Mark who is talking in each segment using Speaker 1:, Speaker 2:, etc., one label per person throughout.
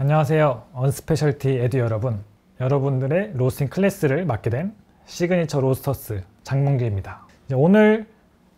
Speaker 1: 안녕하세요. 언스페셜티 에듀 여러분. 여러분들의 로스팅 클래스를 맡게 된 시그니처 로스터스 장문규입니다. 오늘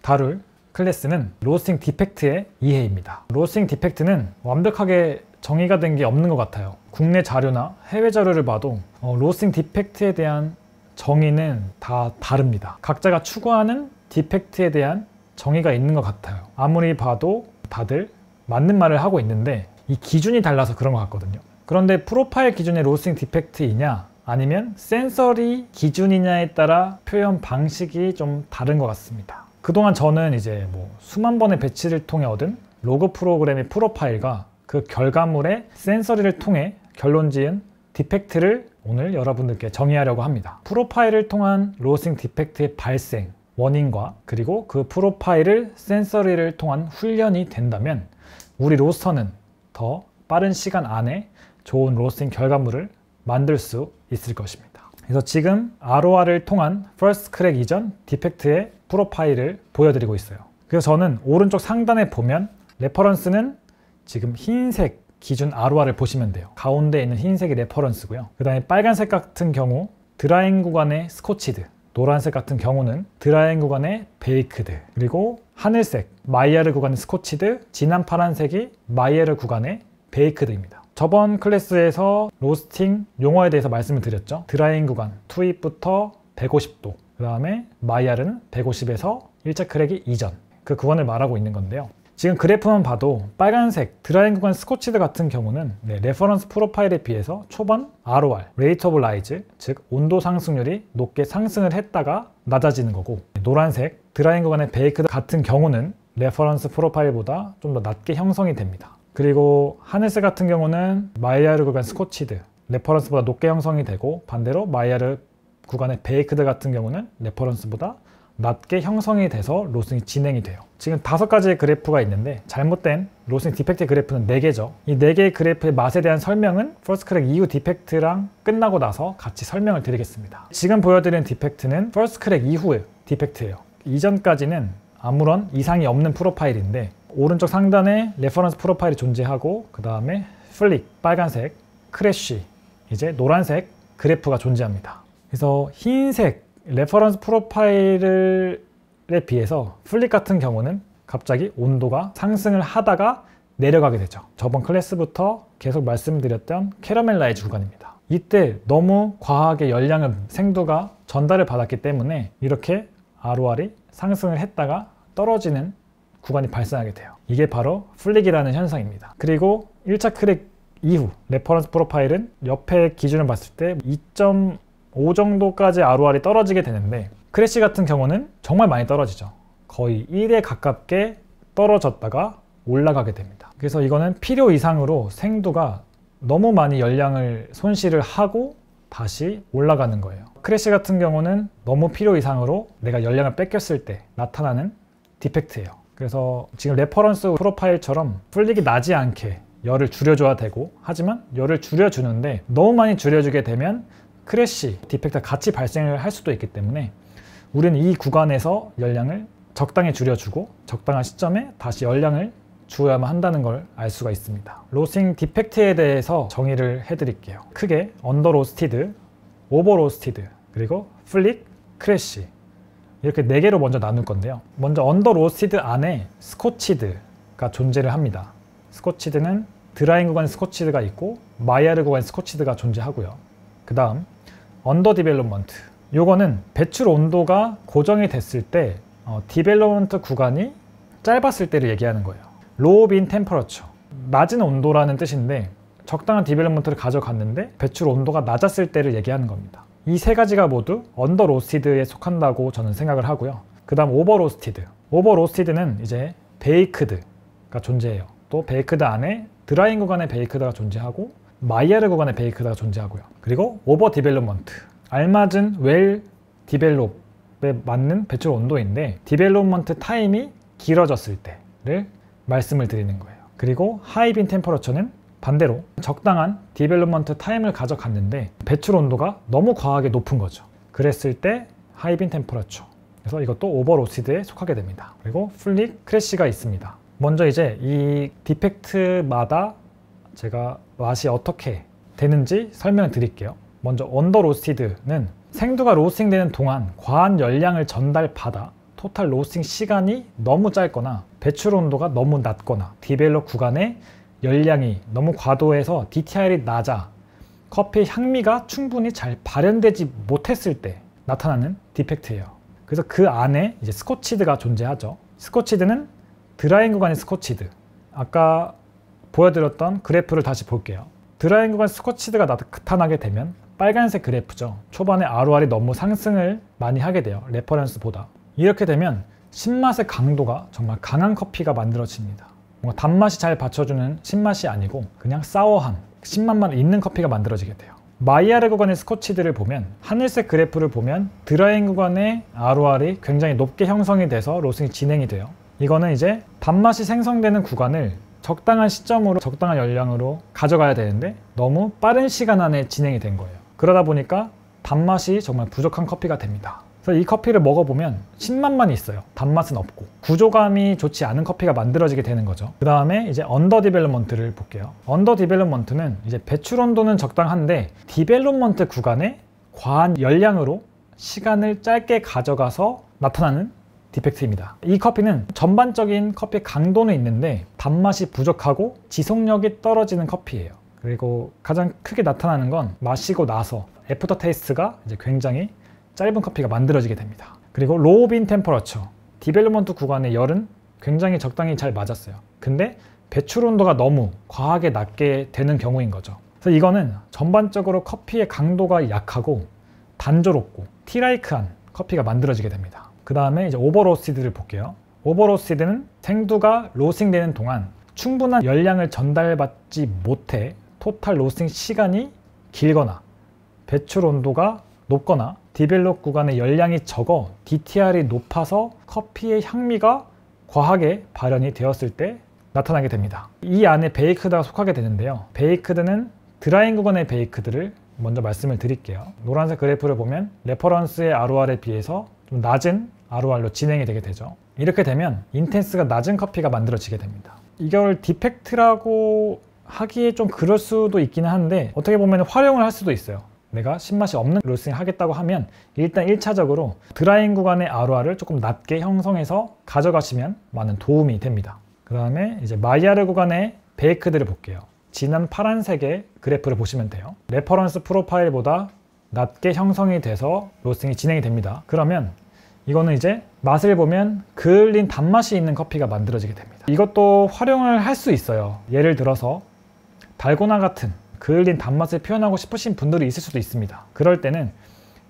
Speaker 1: 다룰 클래스는 로스팅 디펙트의 이해입니다. 로스팅 디펙트는 완벽하게 정의가 된 게 없는 것 같아요. 국내 자료나 해외 자료를 봐도 로스팅 디펙트에 대한 정의는 다 다릅니다. 각자가 추구하는 디펙트에 대한 정의가 있는 것 같아요. 아무리 봐도 다들 맞는 말을 하고 있는데 이 기준이 달라서 그런 것 같거든요. 그런데 프로파일 기준의 로스팅 디펙트이냐 아니면 센서리 기준이냐에 따라 표현 방식이 좀 다른 것 같습니다. 그동안 저는 이제 수만 번의 배치를 통해 얻은 로그 프로그램의 프로파일과 그 결과물의 센서리를 통해 결론 지은 디펙트를 오늘 여러분들께 정의하려고 합니다. 프로파일을 통한 로스팅 디펙트의 발생, 원인과 그리고 그 프로파일을 센서리를 통한 훈련이 된다면 우리 로스터는 더 빠른 시간 안에 좋은 로스팅 결과물을 만들 수 있을 것입니다. 그래서 지금 ROR을 통한 퍼스트 크랙 이전 디펙트의 프로파일을 보여드리고 있어요. 그래서 저는 오른쪽 상단에 보면 레퍼런스는 지금 흰색 기준 ROR을 보시면 돼요. 가운데 있는 흰색이 레퍼런스고요. 그 다음에 빨간색 같은 경우 드라잉 구간의 스코치드, 노란색 같은 경우는 드라잉 구간의 베이크드, 그리고 하늘색 마이야르 구간의 스코치드, 진한 파란색이 마이야르 구간의 베이크드입니다. 저번 클래스에서 로스팅 용어에 대해서 말씀을 드렸죠. 드라잉 구간 투입부터 150도, 그 다음에 마이야르는 150에서 1차 크랙이 이전, 그 구간을 말하고 있는 건데요. 지금 그래프만 봐도 빨간색 드라잉 구간 스코치드 같은 경우는 레퍼런스 프로파일에 비해서 초반 ROR, Rate of Rise, 즉 온도 상승률이 높게 상승을 했다가 낮아지는 거고, 노란색 드라잉 구간의 베이크드 같은 경우는 레퍼런스 프로파일보다 좀 더 낮게 형성이 됩니다. 그리고 하늘색 같은 경우는 마이야르 구간 스코치드, 레퍼런스보다 높게 형성이 되고, 반대로 마이야르 구간의 베이크드 같은 경우는 레퍼런스보다 낮게 형성이 돼서 로스팅이 진행이 돼요. 지금 5가지의 그래프가 있는데 잘못된 로스팅 디펙트 그래프는 4개죠. 이 4개의 그래프의 맛에 대한 설명은 퍼스트 크랙 이후 디펙트랑 끝나고 나서 같이 설명을 드리겠습니다. 지금 보여드리는 디펙트는 퍼스트 크랙 이후의 디펙트예요. 이전까지는 아무런 이상이 없는 프로파일인데 오른쪽 상단에 레퍼런스 프로파일이 존재하고, 그 다음에 플릭 빨간색, 크래쉬 이제 노란색 그래프가 존재합니다. 그래서 흰색 레퍼런스 프로파일에 비해서 플릭 같은 경우는 갑자기 온도가 상승을 하다가 내려가게 되죠. 저번 클래스부터 계속 말씀드렸던 캐러멜라이즈 구간입니다. 이때 너무 과하게 열량을 생두가 전달을 받았기 때문에 이렇게 ROR이 상승을 했다가 떨어지는 구간이 발생하게 돼요. 이게 바로 플릭이라는 현상입니다. 그리고 1차 크랙 이후 레퍼런스 프로파일은 옆에 기준을 봤을 때 2.5 정도까지 ROR이 떨어지게 되는데, 크래쉬 같은 경우는 정말 많이 떨어지죠. 거의 1에 가깝게 떨어졌다가 올라가게 됩니다. 그래서 이거는 필요 이상으로 생두가 너무 많이 열량을 손실을 하고 다시 올라가는 거예요. 크래쉬 같은 경우는 너무 필요 이상으로 내가 열량을 뺏겼을 때 나타나는 디펙트예요. 그래서 지금 레퍼런스 프로파일처럼 플릭이 나지 않게 열을 줄여줘야 되고, 하지만 열을 줄여주는데 너무 많이 줄여주게 되면 크래쉬, 디펙트가 같이 발생을 할 수도 있기 때문에 우리는 이 구간에서 열량을 적당히 줄여주고 적당한 시점에 다시 열량을 주어야만 한다는 걸 알 수가 있습니다. 로스팅 디펙트에 대해서 정의를 해드릴게요. 크게 언더 로스티드, 오버 로스티드, 그리고 플릭, 크래쉬 이렇게 4개로 먼저 나눌 건데요. 먼저 언더 로스티드 안에 스코치드가 존재를 합니다. 스코치드는 드라잉 구간의 스코치드가 있고 마이야르 구간의 스코치드가 존재하고요. 그 다음 언더 디벨롭먼트, 요거는 배출 온도가 고정이 됐을 때 디벨롭먼트 구간이 짧았을 때를 얘기하는 거예요. 로우 빈 템퍼러처, 낮은 온도라는 뜻인데 적당한 디벨롭먼트를 가져갔는데 배출 온도가 낮았을 때를 얘기하는 겁니다. 이 3가지가 모두 언더 로스티드에 속한다고 저는 생각을 하고요. 그 다음 오버 로스티드, 오버 로스티드는 이제 베이크드가 존재해요. 또 베이크드 안에 드라잉 구간의 베이크드가 존재하고 마이야르 구간의 베이크드가 존재하고요. 그리고 오버 디벨롭먼트, 알맞은 웰 디벨롭에 맞는 배출 온도인데 디벨롭먼트 타임이 길어졌을 때를 말씀을 드리는 거예요. 그리고 하이 빈 템퍼러처는 반대로 적당한 디벨롭먼트 타임을 가져갔는데 배출 온도가 너무 과하게 높은 거죠. 그랬을 때 하이 빈 템퍼러처, 그래서 이것도 오버 로스티드에 속하게 됩니다. 그리고 플릭, 크래쉬가 있습니다. 먼저 이제 이 디펙트마다 제가 맛이 어떻게 되는지 설명을 드릴게요. 먼저 언더 로스티드는 생두가 로스팅 되는 동안 과한 열량을 전달받아 토탈 로스팅 시간이 너무 짧거나 배출 온도가 너무 낮거나 디벨롭 구간의 열량이 너무 과도해서 DTR이 낮아 커피의 향미가 충분히 잘 발현되지 못했을 때 나타나는 디펙트예요. 그래서 그 안에 이제 스코치드가 존재하죠. 스코치드는 드라잉 구간의 스코치드. 아까 보여드렸던 그래프를 다시 볼게요. 드라잉 구간 스코치드가 나타나게 되면 빨간색 그래프죠. 초반에 ROR이 너무 상승을 많이 하게 돼요. 레퍼런스보다. 이렇게 되면 신맛의 강도가 정말 강한 커피가 만들어집니다. 뭔가 단맛이 잘 받쳐주는 신맛이 아니고 그냥 사워한 신맛만 있는 커피가 만들어지게 돼요. 마이야르 구간의 스코치드를 보면 하늘색 그래프를 보면 드라잉 구간의 ROR이 굉장히 높게 형성이 돼서 로스팅이 진행이 돼요. 이거는 이제 단맛이 생성되는 구간을 적당한 시점으로 적당한 열량으로 가져가야 되는데 너무 빠른 시간 안에 진행이 된 거예요. 그러다 보니까 단맛이 정말 부족한 커피가 됩니다. 그래서 이 커피를 먹어보면 신맛만 있어요. 단맛은 없고 구조감이 좋지 않은 커피가 만들어지게 되는 거죠. 그 다음에 이제 언더 디벨롭먼트를 볼게요. 언더 디벨롭먼트는 이제 배출 온도는 적당한데 디벨롭먼트 구간에 과한 열량으로 시간을 짧게 가져가서 나타나는 디펙트입니다. 이 커피는 전반적인 커피의 강도는 있는데 단맛이 부족하고 지속력이 떨어지는 커피예요. 그리고 가장 크게 나타나는 건 마시고 나서 애프터 테이스트가 이제 굉장히 짧은 커피가 만들어지게 됩니다. 그리고 로우 빈 템퍼러처, 디벨롭먼트 구간의 열은 굉장히 적당히 잘 맞았어요. 근데 배출 온도가 너무 과하게 낮게 되는 경우인 거죠. 그래서 이거는 전반적으로 커피의 강도가 약하고 단조롭고 티라이크한 커피가 만들어지게 됩니다. 그 다음에 이제 오버로스티드를 볼게요. 오버로스티드는 생두가 로스팅 되는 동안 충분한 열량을 전달받지 못해 토탈 로스팅 시간이 길거나 배출 온도가 높거나 디벨롭 구간의 열량이 적어 DTR이 높아서 커피의 향미가 과하게 발현이 되었을 때 나타나게 됩니다. 이 안에 베이크드가 속하게 되는데요. 베이크드는 드라잉 구간의 베이크드를 먼저 말씀을 드릴게요. 노란색 그래프를 보면 레퍼런스의 ROR에 비해서 좀 낮은 ROR로 진행이 되게 되죠. 이렇게 되면 인텐스가 낮은 커피가 만들어지게 됩니다. 이걸 디펙트라고 하기에 좀 그럴 수도 있기는 한데 어떻게 보면 활용을 할 수도 있어요. 내가 신맛이 없는 로스팅을 하겠다고 하면 일단 1차적으로 드라잉 구간의 ROR을 조금 낮게 형성해서 가져가시면 많은 도움이 됩니다. 그 다음에 이제 마이야르 구간의 베이크드를 볼게요. 진한 파란색의 그래프를 보시면 돼요. 레퍼런스 프로파일보다 낮게 형성이 돼서 로스팅이 진행이 됩니다. 그러면 이거는 이제 맛을 보면 그을린 단맛이 있는 커피가 만들어지게 됩니다. 이것도 활용을 할 수 있어요. 예를 들어서 달고나 같은 그을린 단맛을 표현하고 싶으신 분들이 있을 수도 있습니다. 그럴 때는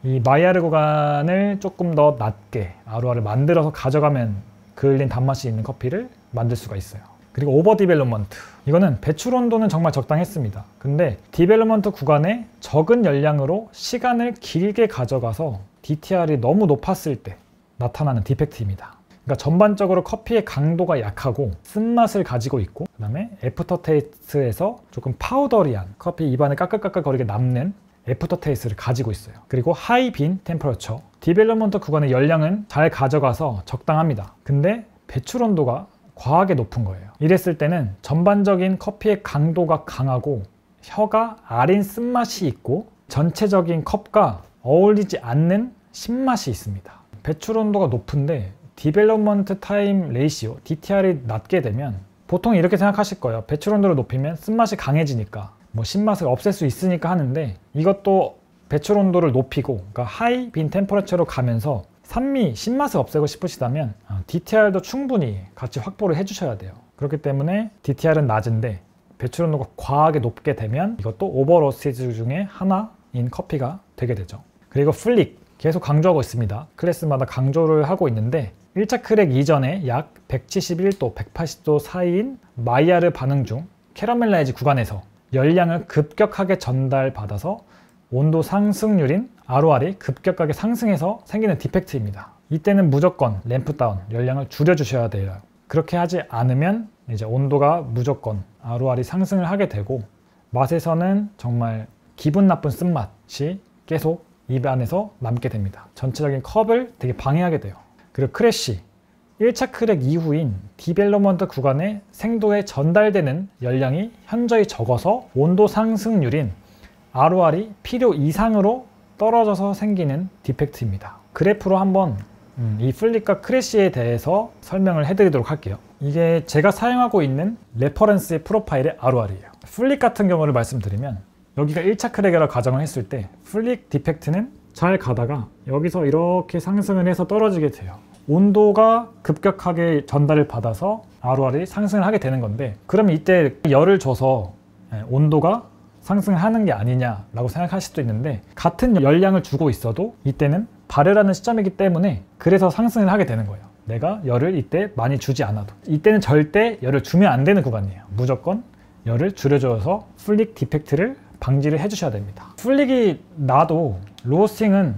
Speaker 1: 이 마이야르 구간을 조금 더 낮게 ROR을 만들어서 가져가면 그을린 단맛이 있는 커피를 만들 수가 있어요. 그리고 오버 디벨롭먼트, 이거는 배출 온도는 정말 적당했습니다. 근데 디벨롭먼트 구간에 적은 열량으로 시간을 길게 가져가서 DTR이 너무 높았을 때 나타나는 디펙트입니다. 그러니까 전반적으로 커피의 강도가 약하고 쓴맛을 가지고 있고 그 다음에 애프터 테이스트에서 조금 파우더리한 커피 입안에 까끌까끌거리게 남는 애프터 테이스트를 가지고 있어요. 그리고 하이 빈 템퍼러처, 디벨롭먼트 구간의 열량은 잘 가져가서 적당합니다. 근데 배출 온도가 과하게 높은 거예요. 이랬을 때는 전반적인 커피의 강도가 강하고 혀가 아린 쓴맛이 있고 전체적인 컵과 어울리지 않는 신맛이 있습니다. 배출 온도가 높은데 디벨롭먼트 타임 레이시오, DTR이 낮게 되면 보통 이렇게 생각하실 거예요. 배출 온도를 높이면 쓴맛이 강해지니까 뭐 신맛을 없앨 수 있으니까 하는데 이것도 배출 온도를 높이고 그러니까 하이 빈 템퍼러처로 가면서 산미, 신맛을 없애고 싶으시다면 DTR도 충분히 같이 확보를 해주셔야 돼요. 그렇기 때문에 DTR은 낮은데 배출 온도가 과하게 높게 되면 이것도 오버로스티드 중에 하나인 커피가 되게 되죠. 그리고 플릭, 계속 강조하고 있습니다. 클래스마다 강조를 하고 있는데 1차 크랙 이전에 약 171도, 180도 사이인 마이야르 반응 중 캐러멜라이즈 구간에서 열량을 급격하게 전달받아서 온도 상승률인 ROR이 급격하게 상승해서 생기는 디펙트입니다. 이때는 무조건 램프 다운, 열량을 줄여주셔야 돼요. 그렇게 하지 않으면 이제 온도가 무조건 ROR이 상승을 하게 되고 맛에서는 정말 기분 나쁜 쓴맛이 계속 입 안에서 남게 됩니다. 전체적인 컵을 되게 방해하게 돼요. 그리고 크래쉬, 1차 크랙 이후인 디벨롭먼트 구간에 생도에 전달되는 열량이 현저히 적어서 온도 상승률인 ROR이 필요 이상으로 떨어져서 생기는 디펙트입니다. 그래프로 한번 이 플릭과 크래시에 대해서 설명을 해드리도록 할게요. 이게 제가 사용하고 있는 레퍼런스의 프로파일의 ROR이에요. 플릭 같은 경우를 말씀드리면 여기가 1차 크랙이라고 가정을 했을 때 플릭 디펙트는 잘 가다가 여기서 이렇게 상승을 해서 떨어지게 돼요. 온도가 급격하게 전달을 받아서 ROR이 상승을 하게 되는 건데, 그럼 이때 열을 줘서 온도가 상승을 하는 게 아니냐라고 생각할 수도 있는데, 같은 열량을 주고 있어도 이때는 발열하는 시점이기 때문에 그래서 상승을 하게 되는 거예요. 내가 열을 이때 많이 주지 않아도. 이때는 절대 열을 주면 안 되는 구간이에요. 무조건 열을 줄여줘서 플릭 디펙트를 방지를 해주셔야 됩니다. 플릭이 나도 로스팅은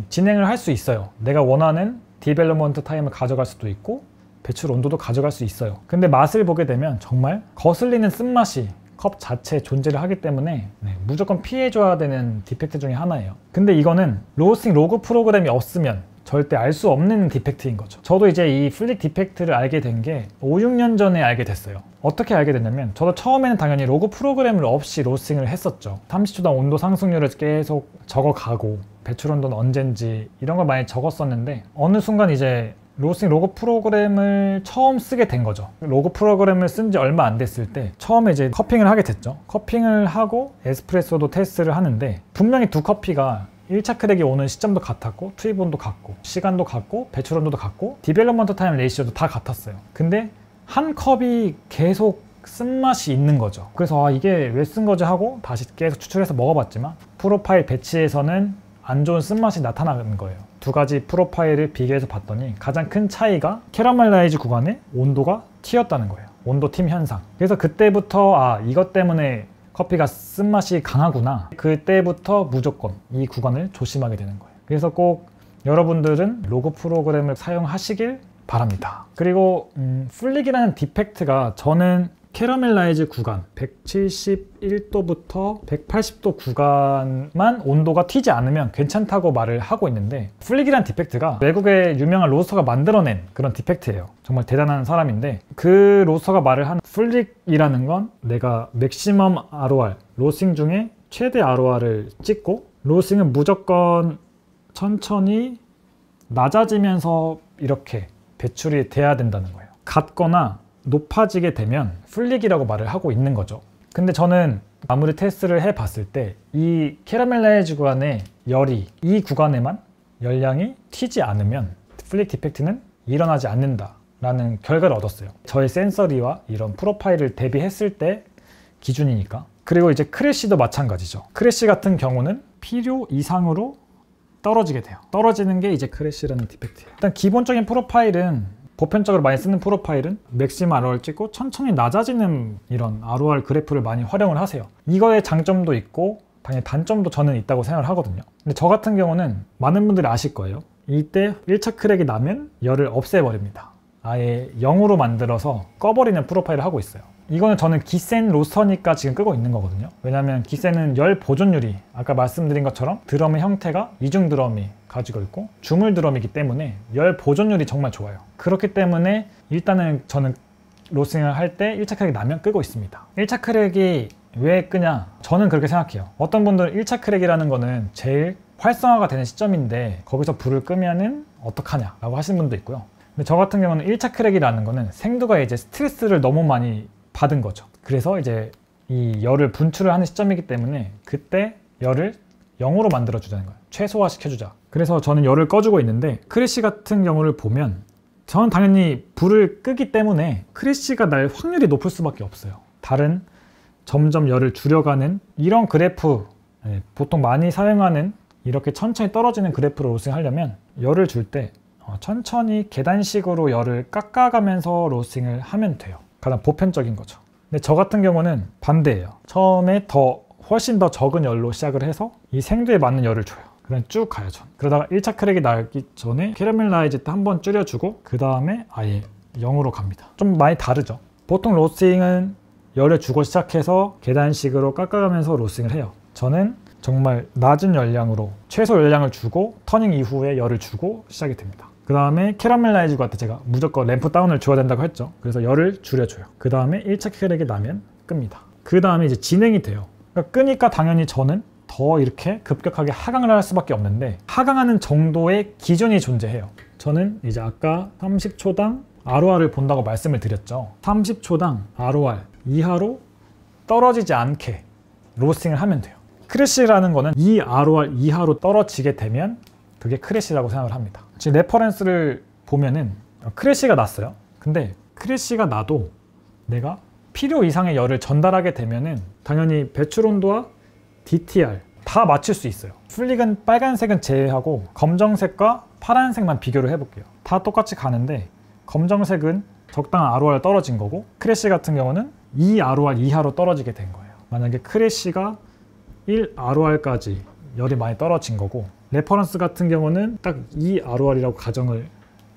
Speaker 1: 진행을 할 수 있어요. 내가 원하는 디벨롭먼트 타임을 가져갈 수도 있고 배출 온도도 가져갈 수 있어요. 근데 맛을 보게 되면 정말 거슬리는 쓴맛이 컵 자체에 존재를 하기 때문에 무조건 피해줘야 되는 디펙트 중에 하나예요. 근데 이거는 로스팅 로그 프로그램이 없으면 절대 알 수 없는 디펙트인 거죠. 저도 이제 이 플릭 디펙트를 알게 된 게 5, 6년 전에 알게 됐어요. 어떻게 알게 됐냐면, 저도 처음에는 당연히 로그 프로그램을 없이 로스팅을 했었죠. 30초당 온도 상승률을 계속 적어가고 배출 온도는 언젠지 이런 걸 많이 적었었는데, 어느 순간 이제 로스팅 로그 프로그램을 처음 쓰게 된 거죠. 로그 프로그램을 쓴 지 얼마 안 됐을 때 처음에 이제 커핑을 하게 됐죠. 커핑을 하고 에스프레소도 테스트를 하는데 분명히 두 커피가 1차 크랙이 오는 시점도 같았고 투입 온도 같고 시간도 같고 배출 온도도 같고 디벨롭먼트 타임 레이시오도 다 같았어요. 근데 한 컵이 계속 쓴맛이 있는 거죠. 그래서 이게 왜 쓴 거지 하고 다시 계속 추출해서 먹어봤지만 프로파일 배치에서는 안 좋은 쓴맛이 나타나는 거예요. 두 가지 프로파일을 비교해서 봤더니 가장 큰 차이가 캐러멜라이즈 구간의 온도가 튀었다는 거예요. 온도 튀임 현상. 그래서 그때부터 이것 때문에 커피가 쓴맛이 강하구나. 그때부터 무조건 이 구간을 조심하게 되는 거예요. 그래서 꼭 여러분들은 로그 프로그램을 사용하시길 바랍니다. 그리고 플릭이라는 디펙트가 저는 캐러멜라이즈 구간 171도부터 180도 구간만 온도가 튀지 않으면 괜찮다고 말을 하고 있는데, 플릭이란 디펙트가 외국의 유명한 로스터가 만들어낸 그런 디펙트예요. 정말 대단한 사람인데, 그 로스터가 말을 한 플릭이라는 건 내가 맥시멈 ROR, 로스팅 중에 최대 ROR을 찍고 로스팅은 무조건 천천히 낮아지면서 이렇게 배출이 돼야 된다는 거예요. 같거나 높아지게 되면 플릭이라고 말을 하고 있는 거죠. 근데 저는 아무리 테스트를 해봤을 때 이 캐러멜라이즈 구간의 열이 이 구간에만 열량이 튀지 않으면 플릭 디펙트는 일어나지 않는다 라는 결과를 얻었어요. 저의 센서리와 이런 프로파일을 대비했을 때 기준이니까. 그리고 이제 크래시도 마찬가지죠. 크래시 같은 경우는 필요 이상으로 떨어지게 돼요. 떨어지는 게 이제 크래시라는 디펙트예요. 일단 기본적인 프로파일은, 보편적으로 많이 쓰는 프로파일은 맥시멈 ROR 찍고 천천히 낮아지는 이런 ROR 그래프를 많이 활용을 하세요. 이거의 장점도 있고 당연히 단점도 저는 있다고 생각을 하거든요. 근데 저 같은 경우는 많은 분들이 아실 거예요. 이때 1차 크랙이 나면 열을 없애버립니다. 아예 0으로 만들어서 꺼버리는 프로파일을 하고 있어요. 이거는 저는 기센 로스터니까 지금 끄고 있는 거거든요. 왜냐면 기센은 열 보존율이 아까 말씀드린 것처럼 드럼의 형태가 이중 드럼이 가지고 있고 주물 드럼이기 때문에 열 보존율이 정말 좋아요. 그렇기 때문에 일단은 저는 로스팅을 할 때 1차 크랙이 나면 끄고 있습니다. 1차 크랙이 왜 끄냐? 저는 그렇게 생각해요. 어떤 분들은 1차 크랙이라는 거는 제일 활성화가 되는 시점인데 거기서 불을 끄면은 어떡하냐 라고 하시는 분도 있고요. 근데 저 같은 경우는 1차 크랙이라는 거는 생두가 이제 스트레스를 너무 많이 받은 거죠. 그래서 이제 이 열을 분출을 하는 시점이기 때문에 그때 열을 0으로 만들어 주자는 거예요. 최소화 시켜주자. 그래서 저는 열을 꺼주고 있는데, 크래시 같은 경우를 보면 저는 당연히 불을 끄기 때문에 크래시가 날 확률이 높을 수밖에 없어요. 다른 점점 열을 줄여가는 이런 그래프, 보통 많이 사용하는 이렇게 천천히 떨어지는 그래프를 로스팅하려면 열을 줄 때 천천히 계단식으로 열을 깎아가면서 로스팅을 하면 돼요. 가장 보편적인 거죠. 근데 저 같은 경우는 반대예요. 처음에 훨씬 더 적은 열로 시작을 해서 이 생두에 맞는 열을 줘요. 그냥 쭉 가요, 전. 그러다가 1차 크랙이 나기 전에 캐러멜라이즈 때 한번 줄여주고 그 다음에 아예 0으로 갑니다. 좀 많이 다르죠. 보통 로스팅은 열을 주고 시작해서 계단식으로 깎아가면서 로스팅을 해요. 저는 정말 낮은 열량으로 최소 열량을 주고 터닝 이후에 열을 주고 시작이 됩니다. 그 다음에 캐러멜라이즈 같은 제가 무조건 램프 다운을 줘야 된다고 했죠. 그래서 열을 줄여줘요. 그 다음에 1차 크랙이 나면 끕니다. 그 다음에 이제 진행이 돼요. 그러니까 끄니까 당연히 저는 더 이렇게 급격하게 하강을 할 수밖에 없는데 하강하는 정도의 기준이 존재해요. 저는 이제 아까 30초당 ROR을 본다고 말씀을 드렸죠. 30초당 ROR 이하로 떨어지지 않게 로스팅을 하면 돼요. 크래시라는 거는 이 ROR 이하로 떨어지게 되면 그게 크래시라고 생각을 합니다. 지금 레퍼런스를 보면은 크래시가 났어요. 근데 크래시가 나도 내가 필요 이상의 열을 전달하게 되면은 당연히 배출 온도와 DTR 다 맞출 수 있어요. 플릭은 빨간색은 제외하고 검정색과 파란색만 비교를 해볼게요. 다 똑같이 가는데 검정색은 적당한 ROR 떨어진 거고 크래시 같은 경우는 2 ROR 이하로 떨어지게 된 거예요. 만약에 크래시가 1 ROR까지 열이 많이 떨어진 거고 레퍼런스 같은 경우는 딱 2 ROR이라고 가정을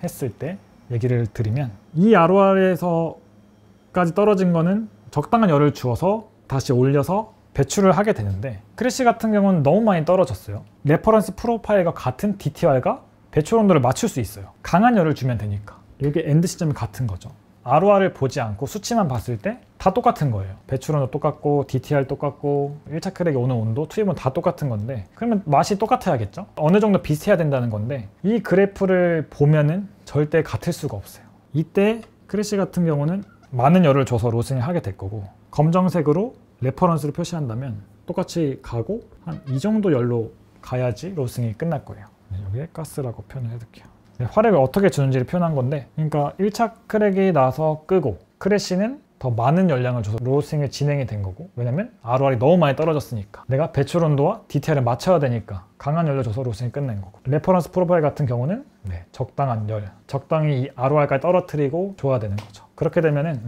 Speaker 1: 했을 때 얘기를 드리면 2 ROR에서까지 떨어진 거는 적당한 열을 주어서 다시 올려서 배출을 하게 되는데 크래시 같은 경우는 너무 많이 떨어졌어요. 레퍼런스 프로파일과 같은 DTR과 배출 온도를 맞출 수 있어요. 강한 열을 주면 되니까. 이게 엔드 시점이 같은 거죠. ROR을 보지 않고 수치만 봤을 때 다 똑같은 거예요. 배출 온도 똑같고 DTR 똑같고 1차 크랙에 오는 온도, 투입은 다 똑같은 건데 그러면 맛이 똑같아야겠죠? 어느 정도 비슷해야 된다는 건데 이 그래프를 보면은 절대 같을 수가 없어요. 이때 크래시 같은 경우는 많은 열을 줘서 로스팅을 하게 될 거고 검정색으로 레퍼런스를 표시한다면 똑같이 가고 한 이 정도 열로 가야지 로스팅이 끝날 거예요. 여기에 가스라고 표현을 해둘게요. 화력을 어떻게 주는지를 표현한 건데 그러니까 1차 크랙이 나서 끄고 크래시는 더 많은 열량을 줘서 로스팅이 진행이 된 거고 왜냐면 ROR이 너무 많이 떨어졌으니까 내가 배출 온도와 DTR을 맞춰야 되니까 강한 열로 줘서 로스팅이 끝낸 거고 레퍼런스 프로파일 같은 경우는 적당한 열, 적당히 이 ROR까지 떨어뜨리고 줘야 되는 거죠. 그렇게 되면은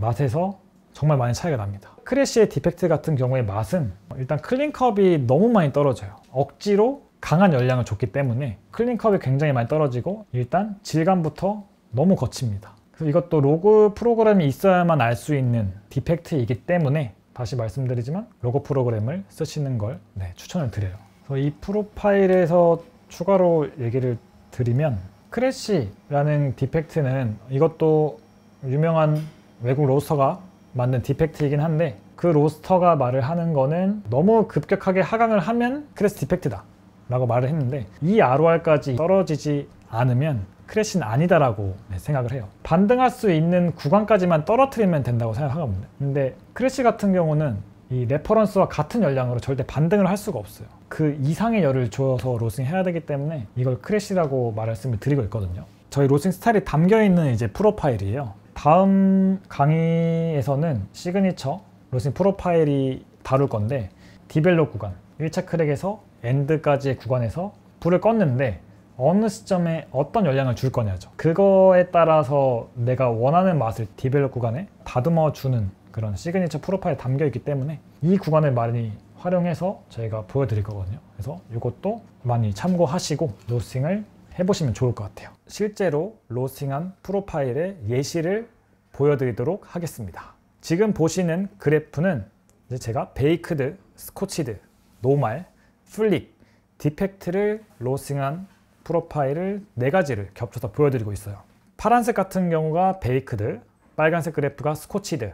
Speaker 1: 맛에서 정말 많이 차이가 납니다. 크래시의 디펙트 같은 경우의 맛은 일단 클린컵이 너무 많이 떨어져요. 억지로 강한 열량을 줬기 때문에 클린컵이 굉장히 많이 떨어지고 일단 질감부터 너무 거칩니다. 그래서 이것도 로그 프로그램이 있어야만 알 수 있는 디펙트이기 때문에 다시 말씀드리지만 로그 프로그램을 쓰시는 걸 추천을 드려요. 그래서 이 프로파일에서 추가로 얘기를 드리면 크래시라는 디펙트는 이것도 유명한 외국 로스터가 만든 디펙트이긴 한데 그 로스터가 말을 하는 거는 너무 급격하게 하강을 하면 크래시 디펙트다 라고 말을 했는데 이 ROR까지 떨어지지 않으면 크래시는 아니다라고 생각을 해요. 반등할 수 있는 구간까지만 떨어뜨리면 된다고 생각하거든요. 근데 크래시 같은 경우는 이 레퍼런스와 같은 열량으로 절대 반등을 할 수가 없어요. 그 이상의 열을 줘서 로스팅 해야 되기 때문에 이걸 크래시라고 말씀을 드리고 있거든요. 저희 로스팅 스타일이 담겨있는 이제 프로파일이에요. 다음 강의에서는 시그니처 로스팅 프로파일이 다룰 건데 디벨롭 구간 1차 크랙에서 엔드까지의 구간에서 불을 껐는데 어느 시점에 어떤 열량을 줄 거냐죠. 그거에 따라서 내가 원하는 맛을 디벨롭 구간에 다듬어 주는 그런 시그니처 프로파일에 담겨 있기 때문에 이 구간을 많이 활용해서 저희가 보여드릴 거거든요. 그래서 이것도 많이 참고하시고 로스팅을 해보시면 좋을 것 같아요. 실제로 로스팅한 프로파일의 예시를 보여드리도록 하겠습니다. 지금 보시는 그래프는 이제 제가 베이크드, 스코치드, 노말, 플릭, 디펙트를 로스팅한 프로파일을 4가지를 겹쳐서 보여드리고 있어요. 파란색 같은 경우가 베이크드, 빨간색 그래프가 스코치드,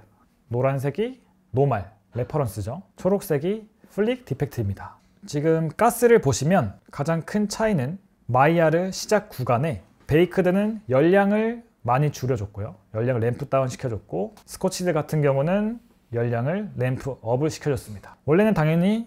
Speaker 1: 노란색이 노말, 레퍼런스죠. 초록색이 플릭, 디펙트입니다. 지금 가스를 보시면 가장 큰 차이는 마이야르 시작 구간에 베이크드는 열량을 많이 줄여줬고요. 열량을 램프 다운 시켜줬고 스코치드 같은 경우는 열량을 램프 업을 시켜줬습니다. 원래는 당연히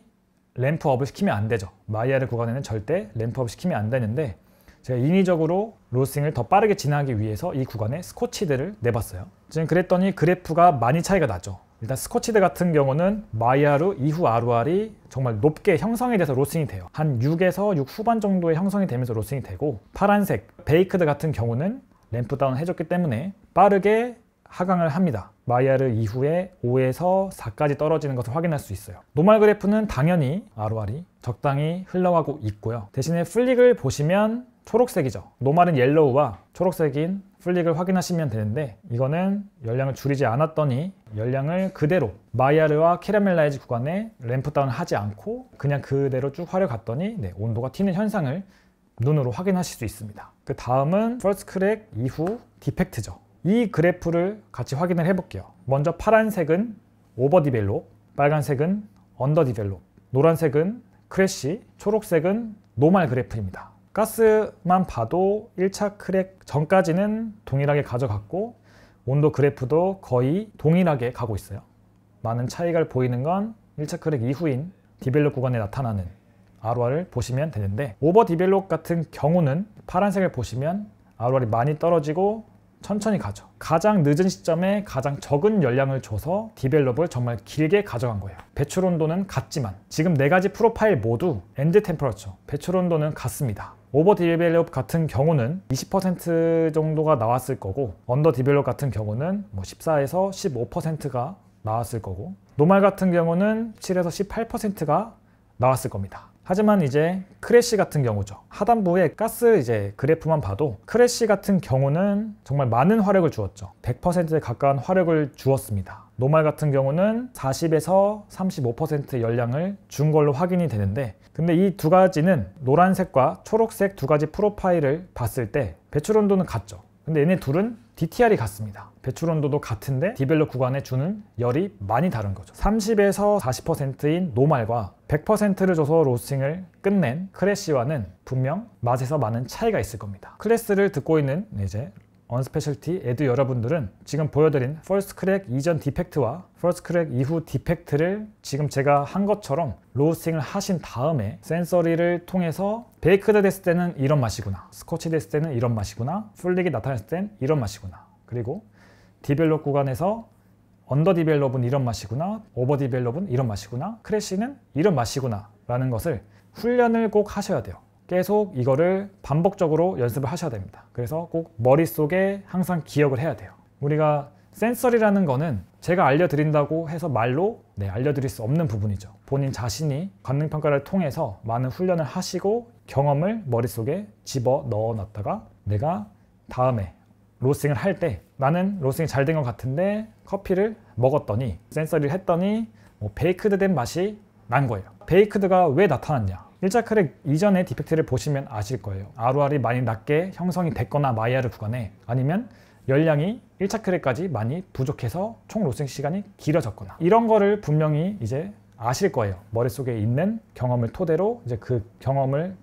Speaker 1: 램프 업을 시키면 안 되죠. 마이야르 구간에는 절대 램프 업을 시키면 안 되는데 제가 인위적으로 로스팅을 더 빠르게 진행하기 위해서 이 구간에 스코치드를 내봤어요. 지금 그랬더니 그래프가 많이 차이가 나죠. 일단 스코치드 같은 경우는 마이야르 이후 ROR이 정말 높게 형성이 돼서 로스팅이 돼요. 한 6에서 6 후반 정도에 형성이 되면서 로스팅이 되고 파란색 베이크드 같은 경우는 램프 다운 해줬기 때문에 빠르게 하강을 합니다. 마이야르 이후에 5에서 4까지 떨어지는 것을 확인할 수 있어요. 노말 그래프는 당연히 ROR이 적당히 흘러가고 있고요. 대신에 플릭을 보시면 초록색이죠. 노말은 옐로우와 초록색인 플릭을 확인하시면 되는데 이거는 열량을 줄이지 않았더니 열량을 그대로 마이야르와 캐러멜라이즈 구간에 램프 다운을 하지 않고 그냥 그대로 쭉 화려갔더니 온도가 튀는 현상을 눈으로 확인하실 수 있습니다. 그 다음은 퍼스트 크랙 이후 디펙트죠. 이 그래프를 같이 확인을 해볼게요. 먼저 파란색은 오버 디벨롭, 빨간색은 언더 디벨롭, 노란색은 크래시, 초록색은 노멀 그래프입니다. 가스만 봐도 1차 크랙 전까지는 동일하게 가져갔고 온도 그래프도 거의 동일하게 가고 있어요. 많은 차이가 보이는 건 1차 크랙 이후인 디벨롭 구간에 나타나는 ROR을 보시면 되는데, 오버 디벨롭 같은 경우는 파란색을 보시면 ROR이 많이 떨어지고 천천히 가죠. 가장 늦은 시점에 가장 적은 열량을 줘서 디벨롭을 정말 길게 가져간 거예요. 배출 온도는 같지만 지금 네 가지 프로파일 모두 엔드 템퍼러처, 배출 온도는 같습니다. 오버 디벨롭 같은 경우는 20% 정도가 나왔을 거고, 언더 디벨롭 같은 경우는 14에서 15%가 나왔을 거고, 노멀 같은 경우는 7에서 18%가 나왔을 겁니다. 하지만 이제 크래시 같은 경우죠. 하단부에 가스 이제 그래프만 봐도 크래시 같은 경우는 정말 많은 화력을 주었죠. 100%에 가까운 화력을 주었습니다. 노멀 같은 경우는 40에서 35% 열량을 준 걸로 확인이 되는데, 근데 이 두 가지는 노란색과 초록색 두 가지 프로파일을 봤을 때 배출 온도는 같죠. 근데 얘네 둘은 DTR이 같습니다. 배출 온도도 같은데 디벨롭 구간에 주는 열이 많이 다른 거죠. 30에서 40%인 노멀과 100%를 줘서 로스팅을 끝낸 크래시와는 분명 맛에서 많은 차이가 있을 겁니다. 클래스를 듣고 있는 이제 언스페셜티 에듀 여러분들은 지금 보여드린 퍼스트 크랙 이전 디펙트와 퍼스트 크랙 이후 디펙트를 지금 제가 한 것처럼 로스팅을 하신 다음에 센서리를 통해서 베이크드 됐을 때는 이런 맛이구나, 스코치 됐을 때는 이런 맛이구나, 풀릭이 나타났을 땐 이런 맛이구나, 그리고 디벨롭 구간에서 언더 디벨롭은 이런 맛이구나, 오버 디벨롭은 이런 맛이구나, 크래시는 이런 맛이구나 라는 것을 훈련을 꼭 하셔야 돼요. 계속 이거를 반복적으로 연습을 하셔야 됩니다. 그래서 꼭 머릿속에 항상 기억을 해야 돼요. 우리가 센서리라는 거는 제가 알려드린다고 해서 말로 알려드릴 수 없는 부분이죠. 본인 자신이 관능평가를 통해서 많은 훈련을 하시고 경험을 머릿속에 집어 넣어 놨다가 내가 다음에 로스팅을 할 때 나는 로스팅이 잘 된 것 같은데 커피를 먹었더니 센서리를 했더니 베이크드 된 맛이 난 거예요. 베이크드가 왜 나타났냐? 1차 크랙 이전의 디펙트를 보시면 아실 거예요. ROR이 많이 낮게 형성이 됐거나 마이야르 구간에, 아니면 열량이 1차 크랙까지 많이 부족해서 총 로스팅 시간이 길어졌거나, 이런 거를 분명히 이제 아실 거예요. 머릿속에 있는 경험을 토대로 이제 그 경험을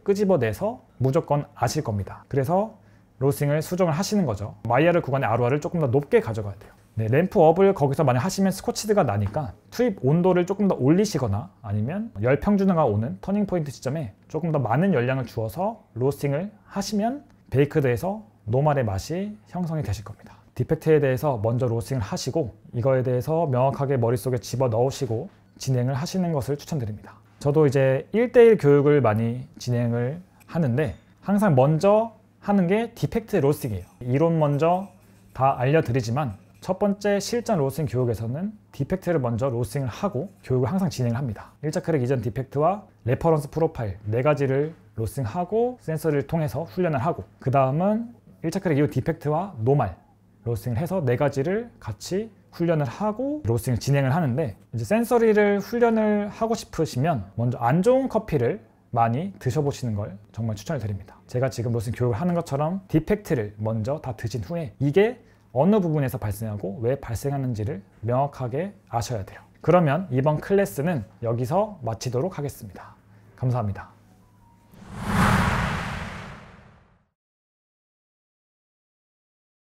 Speaker 1: 끄집어내서 무조건 아실 겁니다. 그래서 로스팅을 수정을 하시는 거죠. 마이야르 구간의 ROR을 조금 더 높게 가져가야 돼요. 램프업을 거기서 만약 하시면 스코치드가 나니까 투입 온도를 조금 더 올리시거나, 아니면 열 평준화가 오는 터닝 포인트 시점에 조금 더 많은 열량을 주어서 로스팅을 하시면 베이크드에서 노멀의 맛이 형성이 되실 겁니다. 디펙트에 대해서 먼저 로스팅을 하시고 이거에 대해서 명확하게 머릿속에 집어 넣으시고 진행을 하시는 것을 추천드립니다. 저도 이제 1대1 교육을 많이 진행을 하는데 항상 먼저 하는 게 디펙트 로스팅이에요. 이론 먼저 다 알려드리지만 첫 번째 실전 로스팅 교육에서는 디펙트를 먼저 로스팅을 하고 교육을 항상 진행을 합니다. 1차 크랙 이전 디펙트와 레퍼런스 프로파일 4가지를 로스팅하고 센서리를 통해서 훈련을 하고, 그 다음은 1차 크랙 이후 디펙트와 노멀 로스팅을 해서 4가지를 같이 훈련을 하고 로스팅을 진행을 하는데, 이제 센서리를 훈련을 하고 싶으시면 먼저 안 좋은 커피를 많이 드셔보시는 걸 정말 추천을 드립니다. 제가 지금 로스팅 교육을 하는 것처럼 디펙트를 먼저 다 드신 후에 이게 어느 부분에서 발생하고 왜 발생하는지를 명확하게 아셔야 돼요. 그러면 이번 클래스는 여기서 마치도록 하겠습니다. 감사합니다.